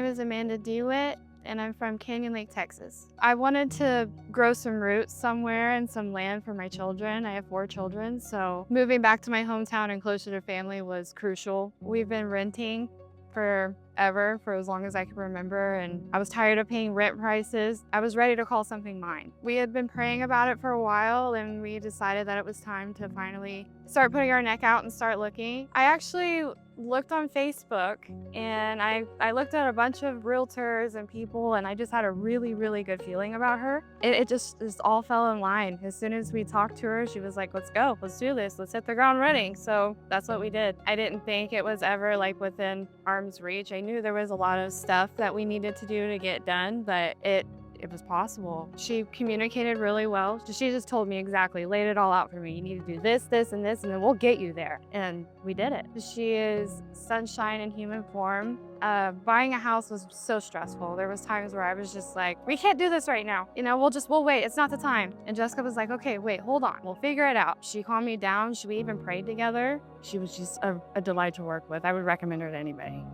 is Amanda DeWitt, and I'm from Canyon Lake, Texas. I wanted to grow some roots somewhere and some land for my children. I have 4 children, so moving back to my hometown and closer to family was crucial. We've been renting forever, for as long as I can remember, and I was tired of paying rent prices. I was ready to call something mine. We had been praying about it for a while, and we decided that it was time to finally start putting our neck out and start looking. I actually looked on Facebook, and I looked at a bunch of realtors and people, and I just had a really, really good feeling about her. It just all fell in line. As soon as we talked to her, she was like, let's go, let's do this, let's hit the ground running. So that's what we did. I didn't think it was ever like within arm's reach. I knew there was a lot of stuff that we needed to do to get done, but it was possible. She communicated really well. She just told me exactly, laid it all out for me. You need to do this, this, and this, and then we'll get you there. And we did it. She is sunshine in human form. Buying a house was so stressful. There was times where I was just like, we can't do this right now. You know, we'll wait. It's not the time. And Jessica was like, okay, wait, hold on. We'll figure it out. She calmed me down. We even prayed together. She was just a delight to work with. I would recommend her to anybody.